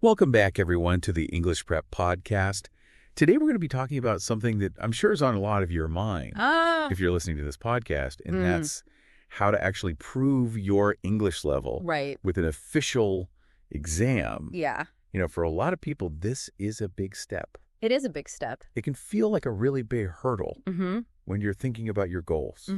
Welcome back, everyone, to the English Prep Podcast. Today, we're going to be talking about something that I'm sure is on a lot of your mind if you're listening to this podcast, and that's how to actually prove your English level with an official exam. Yeah. You know, for a lot of people, this is a big step. It is a big step. It can feel like a really big hurdle when you're thinking about your goals,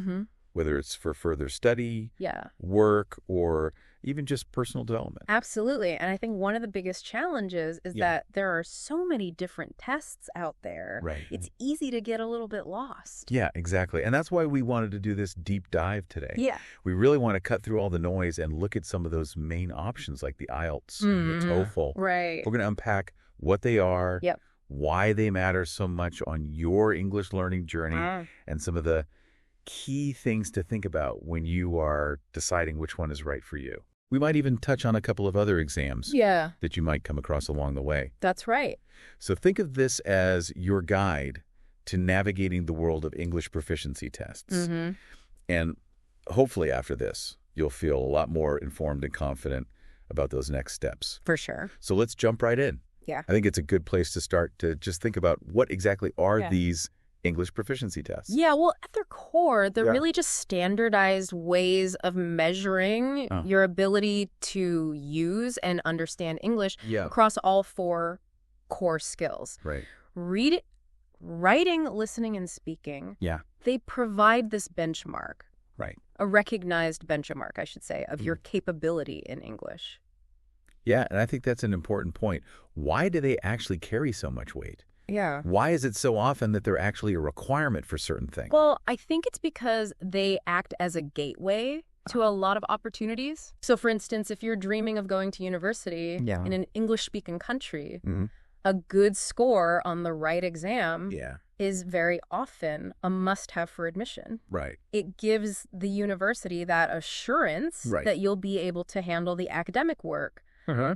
whether it's for further study, work, or even just personal development. Absolutely. And I think one of the biggest challenges is that there are so many different tests out there. Right. It's easy to get a little bit lost. Yeah, exactly. And that's why we wanted to do this deep dive today. Yeah. We really want to cut through all the noise and look at some of those main options like the IELTS and the TOEFL. Right. We're going to unpack what they are, why they matter so much on your English learning journey, and some of the key things to think about when you are deciding which one is right for you. We might even touch on a couple of other exams that you might come across along the way. That's right. So think of this as your guide to navigating the world of English proficiency tests. And hopefully after this, you'll feel a lot more informed and confident about those next steps. For sure. So let's jump right in. Yeah. I think it's a good place to start to just think about what exactly are these English proficiency tests. Yeah, well, at their core, they're really just standardized ways of measuring your ability to use and understand English across all 4 core skills. Right. Writing, listening, and speaking. Yeah. They provide this benchmark. Right. A recognized benchmark, I should say, of your capability in English. Yeah, and I think that's an important point. Why do they actually carry so much weight? Yeah. Why is it so often that they're actually a requirement for certain things? Well, I think it's because they act as a gateway to a lot of opportunities. So, for instance, if you're dreaming of going to university in an English-speaking country, a good score on the right exam is very often a must-have for admission. Right. It gives the university that assurance that you'll be able to handle the academic work.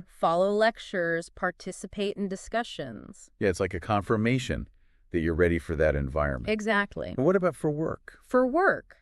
Follow lectures, participate in discussions. Yeah, it's like a confirmation that you're ready for that environment. Exactly. And what about for work? For work.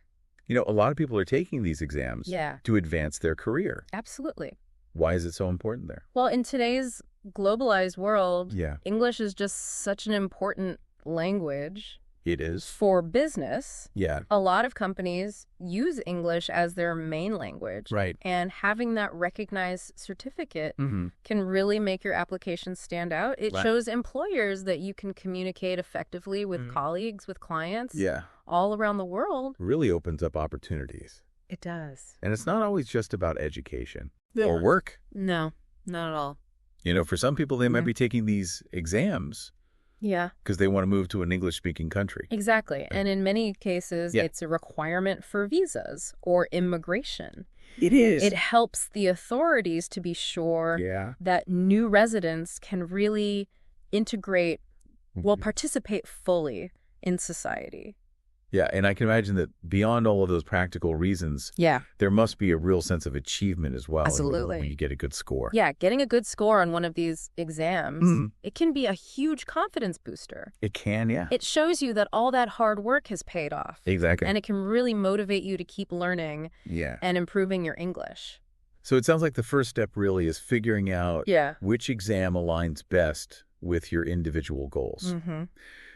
You know, a lot of people are taking these exams to advance their career. Absolutely. Why is it so important there? Well, in today's globalized world, Yeah. English is just such an important language. It is. For business, Yeah. a lot of companies use English as their main language. Right. And having that recognized certificate can really make your application stand out. It shows employers that you can communicate effectively with colleagues, with clients all around the world. Really opens up opportunities. It does. And it's not always just about education or work. No, not at all. You know, for some people, they might be taking these exams because they want to move to an English-speaking country. Exactly. And in many cases, it's a requirement for visas or immigration. It is. It helps the authorities to be sure that new residents can really integrate, participate fully in society. Yeah, and I can imagine that beyond all of those practical reasons, there must be a real sense of achievement as well. Absolutely. When you get a good score. Yeah, getting a good score on one of these exams, it can be a huge confidence booster. It can, yeah. It shows you that all that hard work has paid off. Exactly. And it can really motivate you to keep learning and improving your English. So it sounds like the first step really is figuring out which exam aligns best with your individual goals.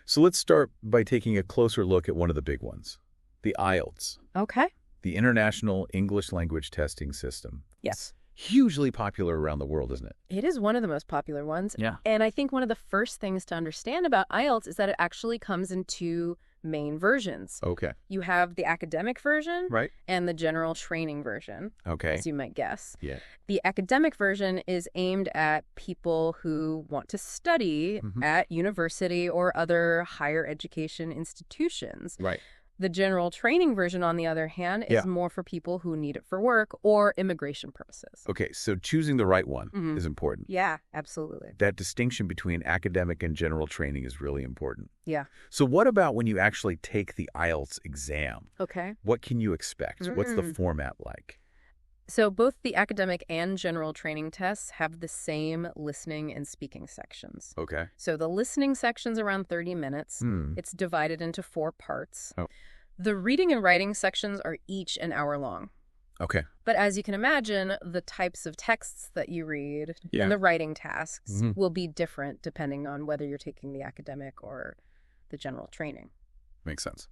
So let's start by taking a closer look at one of the big ones, the IELTS. Okay. The International English Language Testing System. Yes. Hugely popular around the world, isn't it? It is one of the most popular ones. Yeah. And I think one of the first things to understand about IELTS is that it actually comes in 2 main versions. Okay. You have the academic version and the general training version, okay, as you might guess. Yeah. The academic version is aimed at people who want to study at university or other higher education institutions. Right. The general training version, on the other hand, is more for people who need it for work or immigration purposes. Okay, so choosing the right one is important. Yeah, absolutely. That distinction between academic and general training is really important. Yeah. So what about when you actually take the IELTS exam? Okay. What can you expect? What's the format like? So both the academic and general training tests have the same listening and speaking sections. Okay. So the listening section's around 30 minutes. It's divided into 4 parts. Oh. The reading and writing sections are each an hour long. Okay. But as you can imagine, the types of texts that you read and the writing tasks will be different depending on whether you're taking the academic or the general training. Makes sense.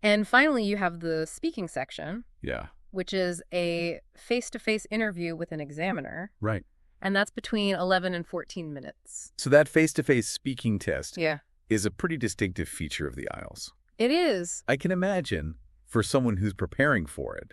And finally, you have the speaking section. Yeah. Which is a face-to-face interview with an examiner. Right. And that's between 11 and 14 minutes. So that face-to-face speaking test Yeah. is a pretty distinctive feature of the IELTS. It is. I can imagine for someone who's preparing for it,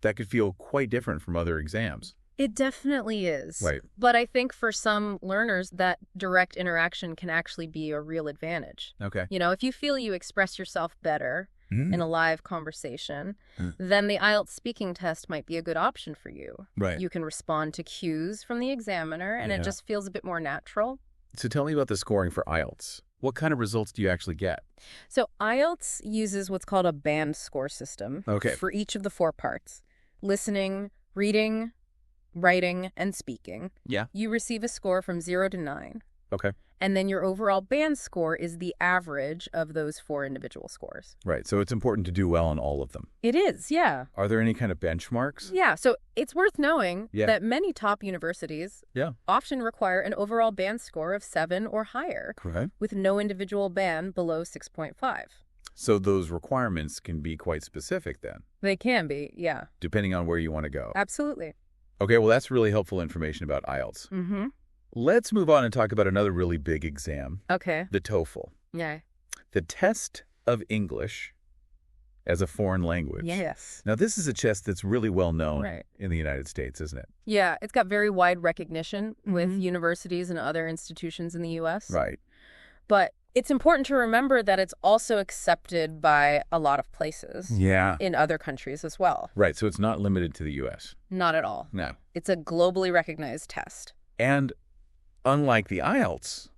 that could feel quite different from other exams. It definitely is. Right. But I think for some learners, that direct interaction can actually be a real advantage. Okay. You know, if you feel you express yourself better in a live conversation, then the IELTS speaking test might be a good option for you. Right. You can respond to cues from the examiner, and it just feels a bit more natural. So tell me about the scoring for IELTS. What kind of results do you actually get? So IELTS uses what's called a band score system for each of the 4 parts: listening, reading, writing, and speaking. Yeah. You receive a score from 0 to 9. Okay. And then your overall band score is the average of those 4 individual scores. Right. So it's important to do well on all of them. It is, yeah. Are there any kind of benchmarks? Yeah. So it's worth knowing that many top universities often require an overall band score of 7 or higher, with no individual band below 6.5. So those requirements can be quite specific then? They can be, yeah. Depending on where you want to go? Absolutely. Okay, well, that's really helpful information about IELTS. Let's move on and talk about another really big exam. Okay. The TOEFL. Yeah. The test of English as a foreign language. Yes. Now, this is a test that's really well known in the United States, isn't it? Yeah, it's got very wide recognition with universities and other institutions in the U.S. Right. But it's important to remember that it's also accepted by a lot of places. Yeah. In other countries as well. Right, so it's not limited to the U.S. Not at all. No. It's a globally recognized test. And unlike the IELTS,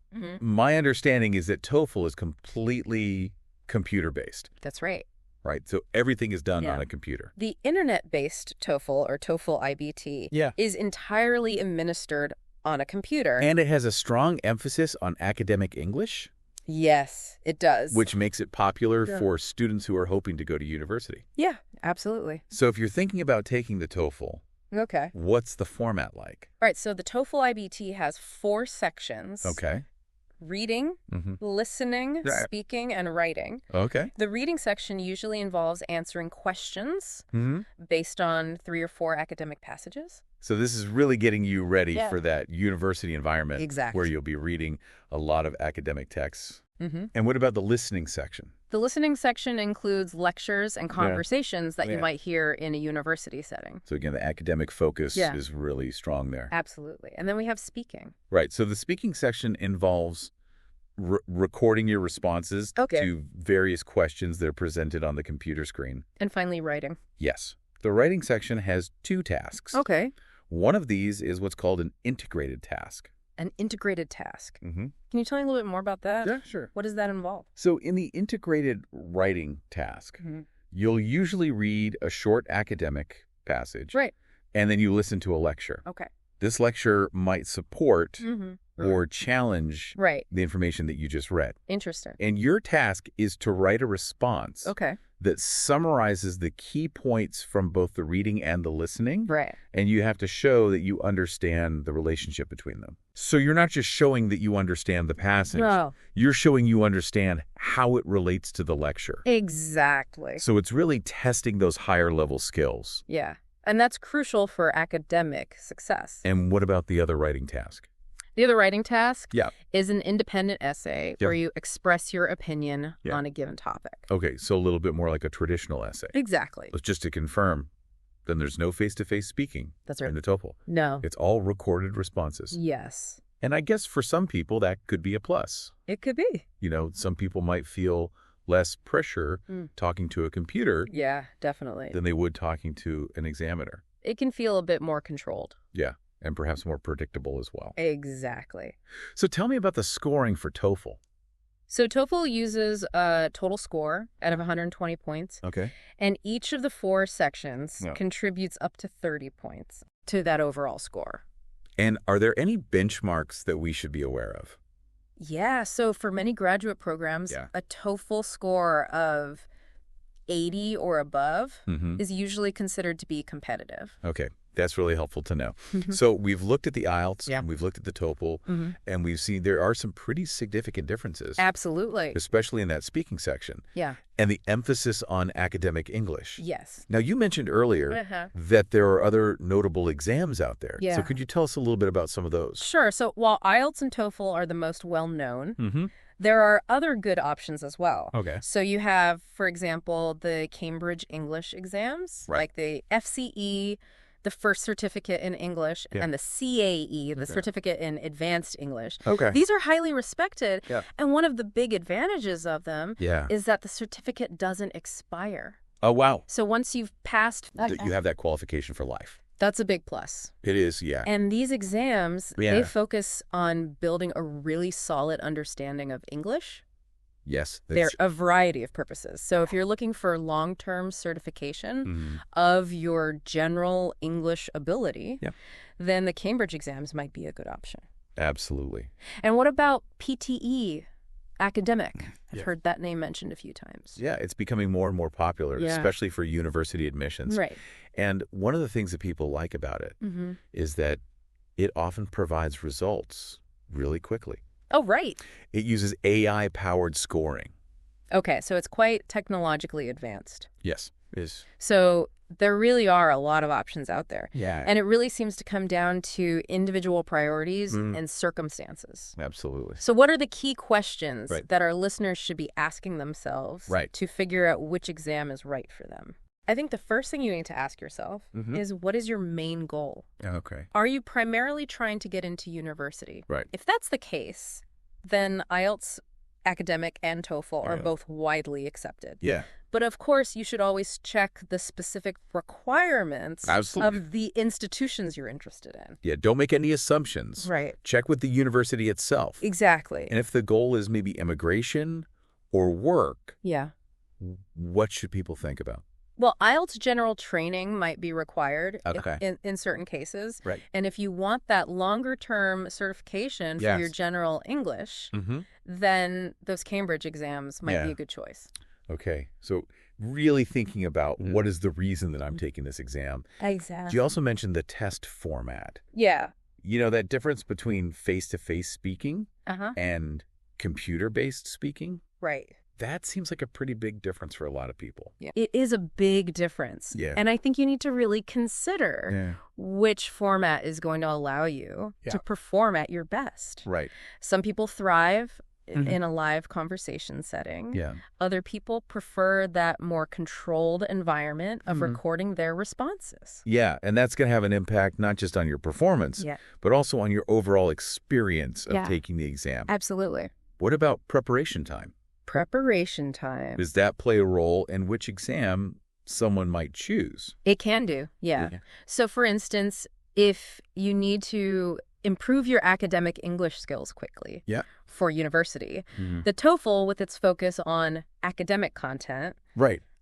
my understanding is that TOEFL is completely computer-based. That's right. Right, so everything is done on a computer. The internet-based TOEFL, or TOEFL IBT, is entirely administered on a computer. And it has a strong emphasis on academic English. Yes, it does. Which makes it popular for students who are hoping to go to university. Yeah, absolutely. So if you're thinking about taking the TOEFL, what's the format like? Right, so the TOEFL IBT has 4 sections. Okay. Reading, listening, speaking, and writing. Okay. The reading section usually involves answering questions based on 3 or 4 academic passages. So this is really getting you ready for that university environment where you'll be reading a lot of academic texts. And what about the listening section? The listening section includes lectures and conversations that you might hear in a university setting. So again, the academic focus is really strong there. Absolutely. And then we have speaking. Right. So the speaking section involves recording your responses to various questions that are presented on the computer screen. And finally, writing. Yes. The writing section has 2 tasks. Okay. One of these is what's called an integrated task. An integrated task. Can you tell me a little bit more about that? Yeah, sure. What does that involve? So in the integrated writing task, you'll usually read a short academic passage. Right. And then you listen to a lecture. Okay. This lecture might support or challenge the information that you just read. Interesting. And your task is to write a response that summarizes the key points from both the reading and the listening. Right. And you have to show that you understand the relationship between them. So you're not just showing that you understand the passage. No. You're showing you understand how it relates to the lecture. Exactly. So it's really testing those higher level skills. Yeah. And that's crucial for academic success. And what about the other writing task? The other writing task is an independent essay where you express your opinion on a given topic. Okay, so a little bit more like a traditional essay. Exactly. Just to confirm, then there's no face-to-face speaking in the TOEFL. No. It's all recorded responses. Yes. And I guess for some people that could be a plus. It could be. You know, some people might feel less pressure talking to a computer definitely, than they would talking to an examiner. It can feel a bit more controlled. Yeah, and perhaps more predictable as well. Exactly. So tell me about the scoring for TOEFL. So TOEFL uses a total score out of 120 points. Okay. And each of the 4 sections contributes up to 30 points to that overall score. And are there any benchmarks that we should be aware of? Yeah, so for many graduate programs, a TOEFL score of 80 or above is usually considered to be competitive. Okay. That's really helpful to know. So we've looked at the IELTS, we've looked at the TOEFL, and we've seen there are some pretty significant differences. Absolutely. Especially in that speaking section. Yeah. And the emphasis on academic English. Yes. Now, you mentioned earlier that there are other notable exams out there. Yeah. So could you tell us a little bit about some of those? Sure. So while IELTS and TOEFL are the most well-known, there are other good options as well. Okay. So you have, for example, the Cambridge English exams, like the FCE, the first certificate in English, and the CAE, the certificate in advanced English. Okay. These are highly respected, and one of the big advantages of them is that the certificate doesn't expire. Oh, wow. So once you've passed... You have that qualification for life. That's a big plus. It is, yeah. And these exams, they focus on building a really solid understanding of English. Yes. There are a variety of purposes. So if you're looking for long-term certification of your general English ability, then the Cambridge exams might be a good option. Absolutely. And what about PTE, academic? I've heard that name mentioned a few times. Yeah, it's becoming more and more popular, especially for university admissions. Right. And one of the things that people like about it is that it often provides results really quickly. Oh, right. It uses AI-powered scoring. Okay, so it's quite technologically advanced. Yes, it is. So there really are a lot of options out there. Yeah. And it really seems to come down to individual priorities and circumstances. Absolutely. So what are the key questions that our listeners should be asking themselves to figure out which exam is right for them? I think the first thing you need to ask yourself is, what is your main goal? Okay. Are you primarily trying to get into university? Right. If that's the case, then IELTS, academic, and TOEFL are both widely accepted. Yeah. But of course, you should always check the specific requirements of the institutions you're interested in. Yeah, don't make any assumptions. Right. Check with the university itself. Exactly. And if the goal is maybe immigration or work, what should people think about? Well, IELTS general training might be required in certain cases. Right. And if you want that longer-term certification for your general English, then those Cambridge exams might be a good choice. Okay. So really thinking about what is the reason that I'm taking this exam. Exactly. You also mentioned the test format. Yeah. You know, that difference between face-to-face speaking and computer-based speaking? Right. That seems like a pretty big difference for a lot of people. Yeah. It is a big difference. Yeah. And I think you need to really consider which format is going to allow you to perform at your best. Right. Some people thrive in a live conversation setting. Yeah. Other people prefer that more controlled environment of recording their responses. Yeah, and that's going to have an impact not just on your performance, but also on your overall experience of taking the exam. Absolutely. What about preparation time? Preparation time. Does that play a role in which exam someone might choose? It can do, yeah. So, for instance, if you need to improve your academic English skills quickly for university, the TOEFL, with its focus on academic content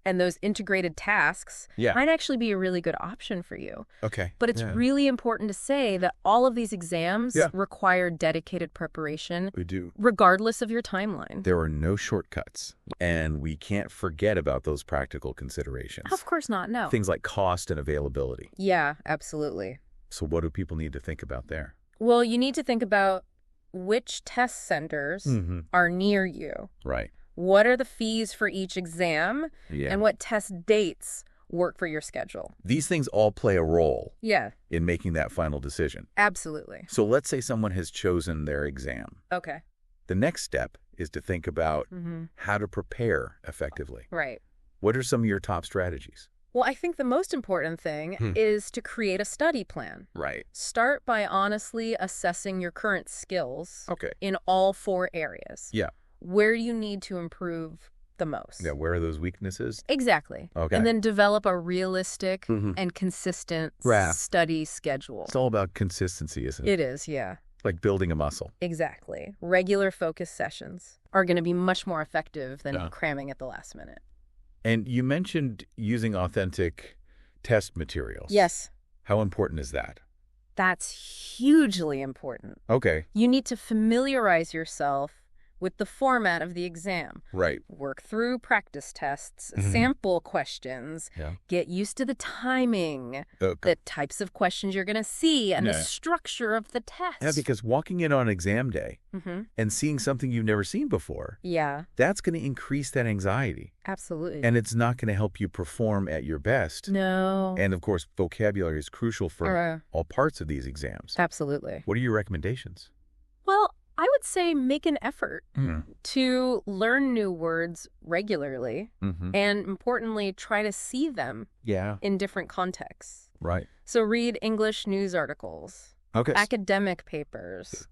and those integrated tasks, might actually be a really good option for you. Okay. But it's really important to say that all of these exams require dedicated preparation. We do. Regardless of your timeline. There are no shortcuts, and we can't forget about those practical considerations. Of course not, no. Things like cost and availability. Yeah, absolutely. So what do people need to think about there? Well, you need to think about which test centers are near you. Right. What are the fees for each exam? And what test dates work for your schedule? These things all play a role in making that final decision. Absolutely. So let's say someone has chosen their exam. Okay. The next step is to think about how to prepare effectively. Right. What are some of your top strategies? Well, I think the most important thing is to create a study plan. Right. Start by honestly assessing your current skills in all 4 areas. Yeah. Where you need to improve the most. Yeah, where are those weaknesses? Exactly. Okay. And then develop a realistic and consistent study schedule. It's all about consistency, isn't it? It is, yeah. Like building a muscle. Exactly. Regular focus sessions are going to be much more effective than cramming at the last minute. And you mentioned using authentic test materials. Yes. How important is that? That's hugely important. Okay. You need to familiarize yourself with the format of the exam. Right. Work through practice tests, sample questions, get used to the timing, the types of questions you're going to see, and the structure of the test. Yeah, because walking in on exam day and seeing something you've never seen before, that's going to increase that anxiety. Absolutely. And it's not going to help you perform at your best. No. And, of course, vocabulary is crucial for all parts of these exams. Absolutely. What are your recommendations? Well, I would say make an effort to learn new words regularly and, importantly, try to see them in different contexts. Right. So read English news articles, academic papers,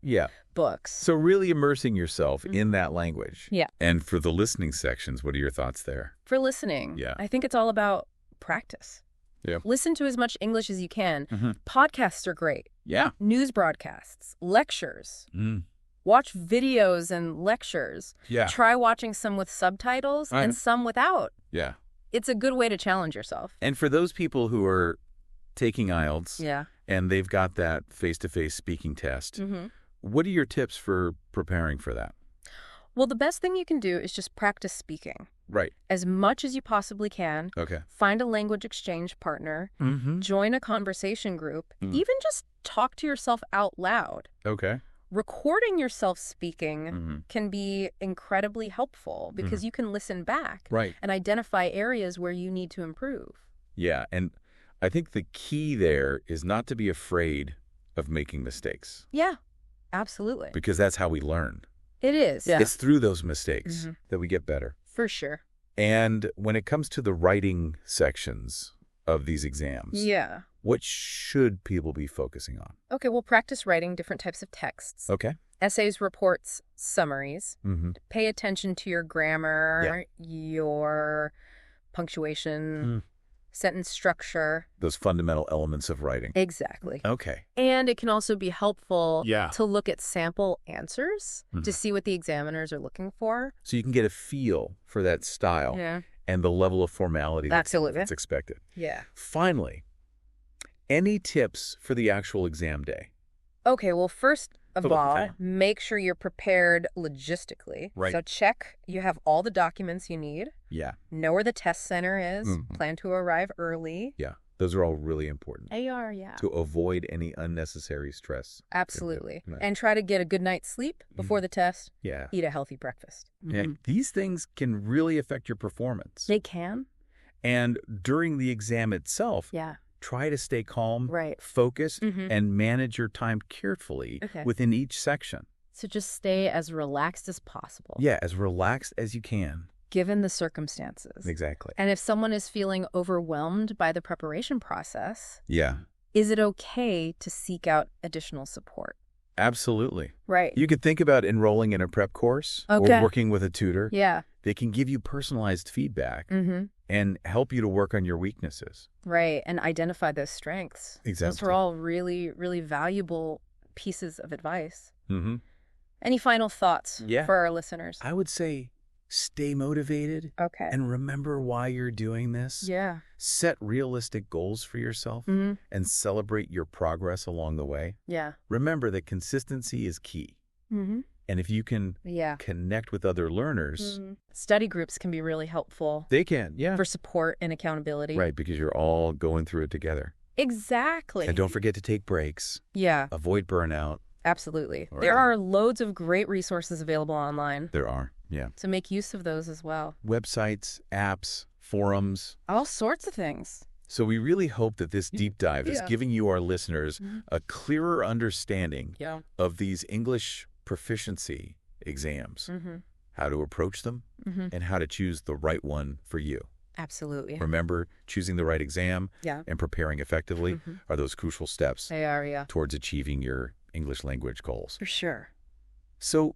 books. So really immersing yourself in that language. Yeah. And for the listening sections, what are your thoughts there? For listening, I think it's all about practice. Yeah. Listen to as much English as you can. Podcasts are great. Yeah. News broadcasts, lectures. Watch videos and lectures. Yeah. Try watching some with subtitles and some without. Yeah. It's a good way to challenge yourself. And for those people who are taking IELTS and they've got that face-to-face speaking test, what are your tips for preparing for that? Well, the best thing you can do is just practice speaking. Right. As much as you possibly can. Okay. Find a language exchange partner. Join a conversation group. Even just talk to yourself out loud. Okay. Recording yourself speaking can be incredibly helpful because you can listen back and identify areas where you need to improve. Yeah, and I think the key there is not to be afraid of making mistakes. Yeah, absolutely. Because that's how we learn. It is. Yeah. It's through those mistakes that we get better. For sure. And when it comes to the writing sections of these exams, what should people be focusing on? Okay, well, practice writing different types of texts. Okay. Essays, reports, summaries. Pay attention to your grammar, your punctuation, sentence structure. Those fundamental elements of writing. Exactly. Okay. And it can also be helpful to look at sample answers to see what the examiners are looking for. So you can get a feel for that style and the level of formality that's expected. Yeah. Finally, any tips for the actual exam day? Okay, well, first of all, make sure you're prepared logistically. Right. So check you have all the documents you need. Yeah. Know where the test center is. Plan to arrive early. Yeah. Those are all really important. They are, yeah. To avoid any unnecessary stress. Absolutely. And try to get a good night's sleep before the test. Yeah. Eat a healthy breakfast. Yeah. These things can really affect your performance. They can. And during the exam itself, try to stay calm, focus, and manage your time carefully within each section. So just stay as relaxed as possible. Yeah, as relaxed as you can. Given the circumstances. Exactly. And if someone is feeling overwhelmed by the preparation process, is it okay to seek out additional support? Absolutely. Right. You could think about enrolling in a prep course or working with a tutor. Yeah. They can give you personalized feedback and help you to work on your weaknesses. Right. And identify those strengths. Exactly. Those are all really, really valuable pieces of advice. Any final thoughts for our listeners? I would say stay motivated. Okay. And remember why you're doing this. Yeah. Set realistic goals for yourself and celebrate your progress along the way. Yeah. Remember that consistency is key. And if you can connect with other learners. Study groups can be really helpful. They can, for support and accountability. Right, because you're all going through it together. Exactly. And don't forget to take breaks. Yeah. Avoid burnout. Absolutely. Right. There are loads of great resources available online. There are, So make use of those as well. Websites, apps, forums. All sorts of things. So we really hope that this deep dive is giving you, our listeners, a clearer understanding of these English proficiency exams, how to approach them, and how to choose the right one for you. Absolutely. Remember, choosing the right exam and preparing effectively are those crucial steps towards achieving your English language goals. For sure. So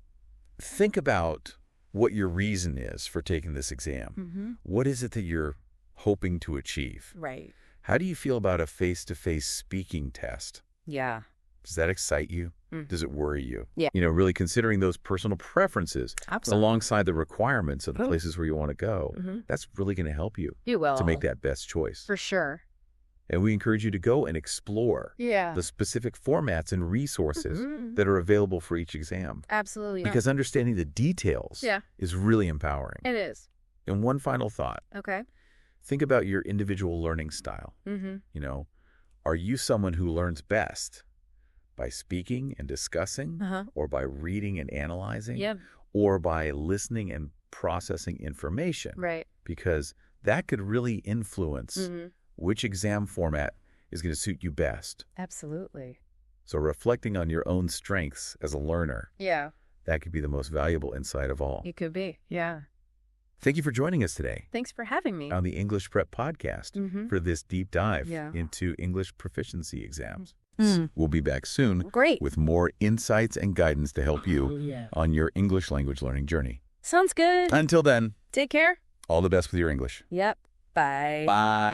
think about what your reason is for taking this exam. What is it that you're hoping to achieve? Right. How do you feel about a face-to-face speaking test? Yeah. Does that excite you? Does it worry you? Yeah. Really considering those personal preferences alongside the requirements of the places where you want to go, that's really going to help you to make that best choice. For sure. And we encourage you to go and explore the specific formats and resources that are available for each exam. Absolutely. Because understanding the details is really empowering. It is. And one final thought. Okay. Think about your individual learning style. You know, are you someone who learns best by speaking and discussing, or by reading and analyzing, or by listening and processing information? Right. Because that could really influence which exam format is going to suit you best. Absolutely. So reflecting on your own strengths as a learner, that could be the most valuable insight of all. It could be, Thank you for joining us today. Thanks for having me. On the English Prep Podcast for this deep dive into English proficiency exams. We'll be back soon with more insights and guidance to help you on your English language learning journey. Sounds good. Until then, take care. all the best with your English. Yep. Bye. Bye.